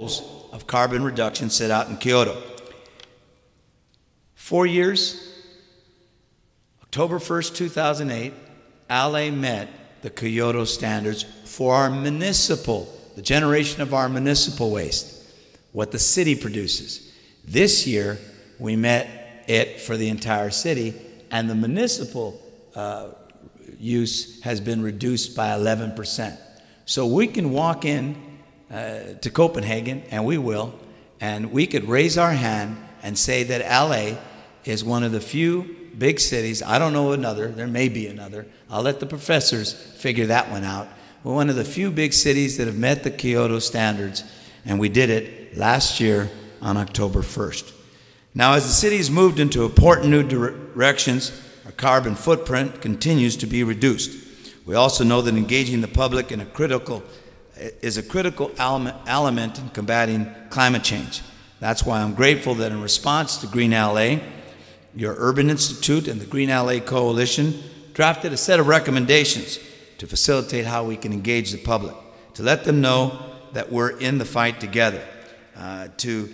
of carbon reduction set out in Kyoto. 4 years, October 1st, 2008, LA met the Kyoto standards for our municipal, the generation of our municipal waste, what the city produces. This year, we met it for the entire city, and the municipal use has been reduced by 11%. So we can walk in to Copenhagen, and we will, and we could raise our hand and say that LA is one of the few big cities, I don't know another, there may be another, I'll let the professors figure that one out, but one of the few big cities that have met the Kyoto standards, and we did it last year on October 1st. Now, as the city's moved into important new directions, our carbon footprint continues to be reduced. We also know that engaging the public is a critical element in combating climate change. That's why I'm grateful that in response to Green LA, your Urban Institute and the Green LA Coalition drafted a set of recommendations to facilitate how we can engage the public, to let them know that we're in the fight together, to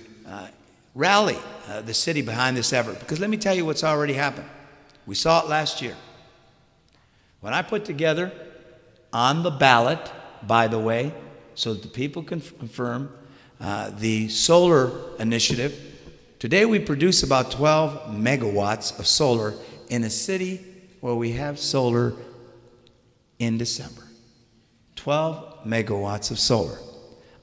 rally the city behind this effort. Because let me tell you what's already happened. We saw it last year. When I put together on the ballot, by the way, so that the people can confirm the solar initiative, today we produce about 12 megawatts of solar in a city where we have solar in December. 12 megawatts of solar.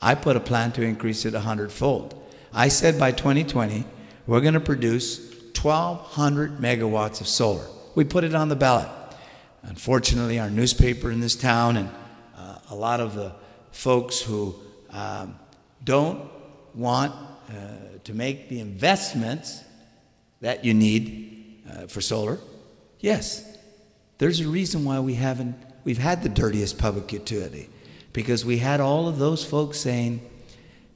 I put a plan to increase it 100-fold. I said by 2020, we're going to produce 1,200 megawatts of solar. We put it on the ballot. Unfortunately, our newspaper in this town and a lot of the folks who don't want to make the investments that you need for solar. Yes, there's a reason why we've had the dirtiest public utility, because we had all of those folks saying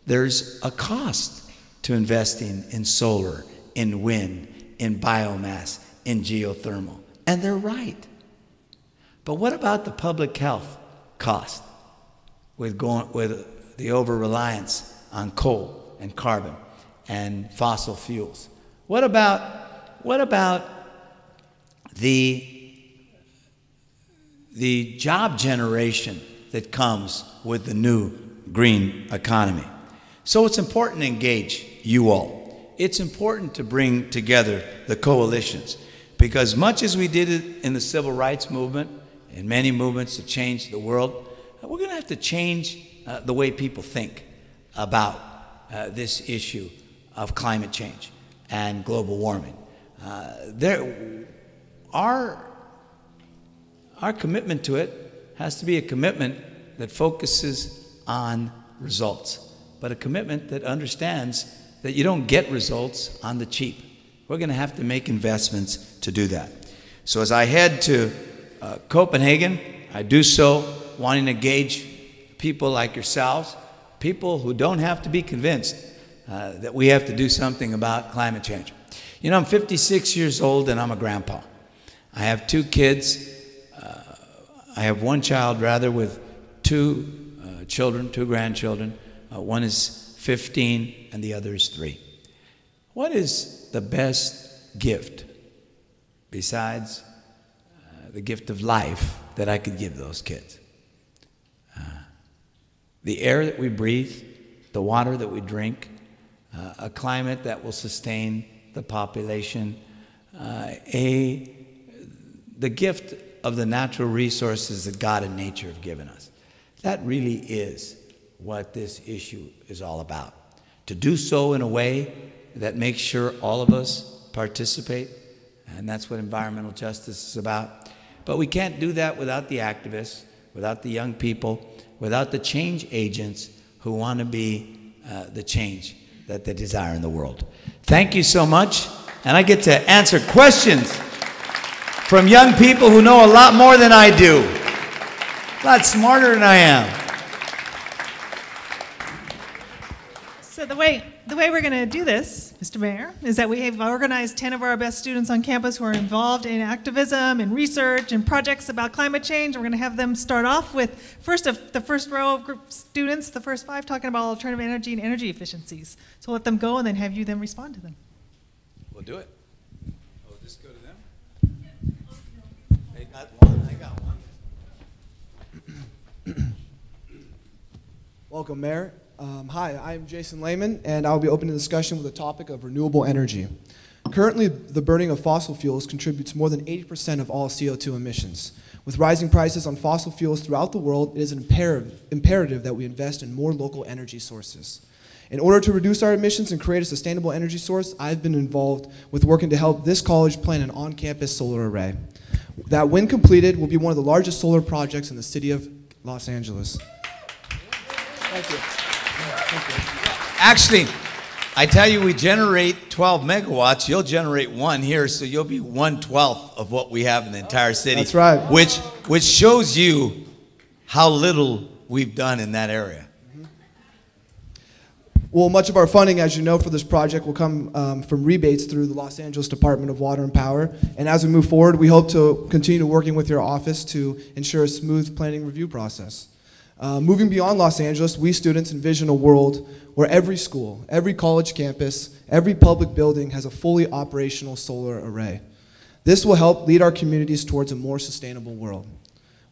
there's a cost to investing in solar, in wind, in biomass, in geothermal, and they're right. But what about the public health cost with the over-reliance on coal and carbon and fossil fuels? What about the job generation that comes with the new green economy? So it's important to engage you all. It's important to bring together the coalitions, because much as we did it in the civil rights movement, in many movements to change the world, we're going to have to change the way people think about this issue of climate change and global warming. Our commitment to it has to be a commitment that focuses on results, but a commitment that understands that you don't get results on the cheap. We're going to have to make investments to do that. So as I head to Copenhagen, I do so wanting to engage people like yourselves, people who don't have to be convinced that we have to do something about climate change. You know, I'm 56 years old and I'm a grandpa. I have two kids. I have one child, rather, with two grandchildren. One is 15 and the other is 3. What is the best gift besides the gift of life that I could give those kids? The air that we breathe, the water that we drink, a climate that will sustain the population, the gift of the natural resources that God and nature have given us. That really is what this issue is all about. To do so in a way that makes sure all of us participate, and that's what environmental justice is about. But we can't do that without the activists, without the young people, without the change agents who want to be the change that they desire in the world. Thank you so much, and I get to answer questions from young people who know a lot more than I do, a lot smarter than I am. So the way we're going to do this Mr. Mayor, is that we have organized 10 of our best students on campus who are involved in activism and research and projects about climate change. We're going to have them start off with the first row of group students, the first 5, talking about alternative energy and energy efficiencies. So let them go and then have you then respond to them. We'll do it. We'll just go to them. They got one. I got one. Welcome, Mayor. Hi, I'm Jason Lehman, and I'll be opening the discussion with the topic of renewable energy. Currently, the burning of fossil fuels contributes more than 80% of all CO2 emissions. With rising prices on fossil fuels throughout the world, it is imperative that we invest in more local energy sources. In order to reduce our emissions and create a sustainable energy source, I've been involved with working to help this college plan an on-campus solar array that, when completed, will be one of the largest solar projects in the city of Los Angeles. Thank you. Actually, I tell you, we generate 12 megawatts. You'll generate 1 here, so you'll be 1/12 of what we have in the entire city. That's right. Which shows you how little we've done in that area. Well, much of our funding, as you know, for this project will come from rebates through the Los Angeles Department of Water and Power. And as we move forward, we hope to continue working with your office to ensure a smooth planning review process. Moving beyond Los Angeles, we students envision a world where every school, every college campus, every public building has a fully operational solar array. This will help lead our communities towards a more sustainable world.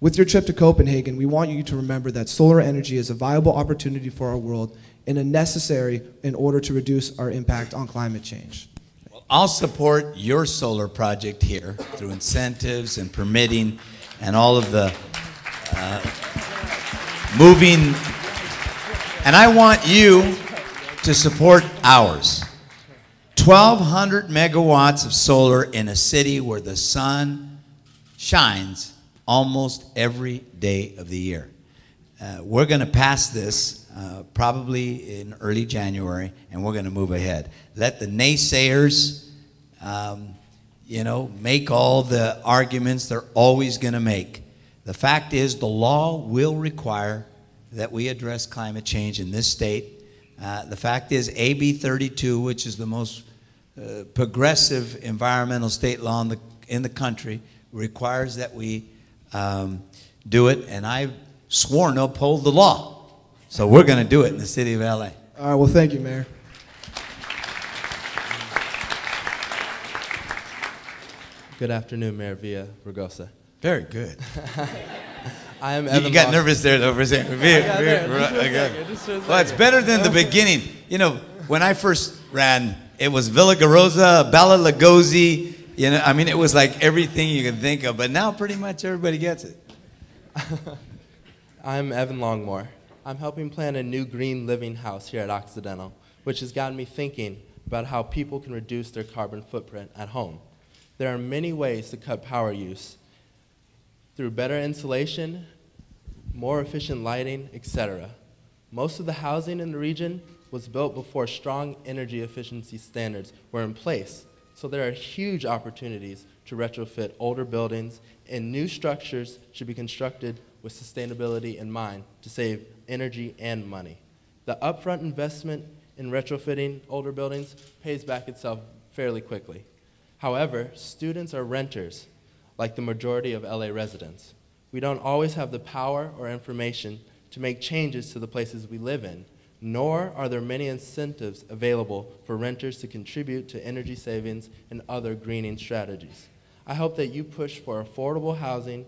With your trip to Copenhagen, we want you to remember that solar energy is a viable opportunity for our world and a necessary in order to reduce our impact on climate change. Well, I'll support your solar project here through incentives and permitting and all of the moving, and I want you to support ours. 1,200 megawatts of solar in a city where the sun shines almost every day of the year. We're going to pass this probably in early January, and we're going to move ahead. Let the naysayers, you know, make all the arguments they're always going to make. The fact is, the law will require that we address climate change in this state. The fact is, AB 32, which is the most progressive environmental state law in the country, requires that we do it, and I've sworn to uphold the law. So we're going to do it in the city of LA. All right, well, thank you, Mayor. Good afternoon, Mayor Villaraigosa. Very good. I am Evan. You got nervous there, though, for a second. Well, it's better than the beginning. You know, when I first ran, it was Villaraigosa, Bala Lugosi. You know, I mean, it was like everything you can think of. But now pretty much everybody gets it. I'm Evan Longmore. I'm helping plan a new green living house here at Occidental, which has gotten me thinking about how people can reduce their carbon footprint at home. There are many ways to cut power use through better insulation, more efficient lighting, etc. Most of the housing in the region was built before strong energy efficiency standards were in place, so there are huge opportunities to retrofit older buildings, and new structures should be constructed with sustainability in mind to save energy and money. The upfront investment in retrofitting older buildings pays back itself fairly quickly. However, students are renters, like the majority of LA residents. We don't always have the power or information to make changes to the places we live in, nor are there many incentives available for renters to contribute to energy savings and other greening strategies. I hope that you push for affordable housing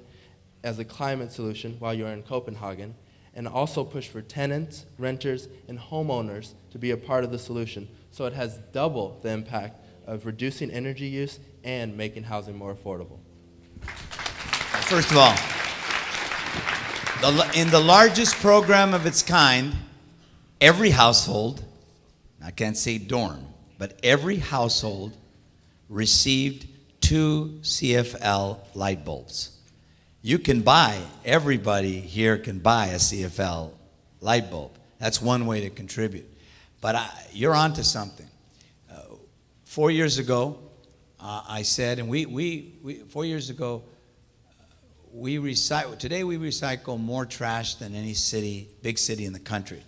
as a climate solution while you're in Copenhagen, and also push for tenants, renters, and homeowners to be a part of the solution, so it has double the impact of reducing energy use and making housing more affordable. First of all, in the largest program of its kind, every household, I can't say dorm, but every household received 2 CFL light bulbs. You can buy, everybody here can buy a CFL light bulb. That's one way to contribute. But you're onto something. 4 years ago, I said, and 4 years ago, today we recycle more trash than any city, big city in the country.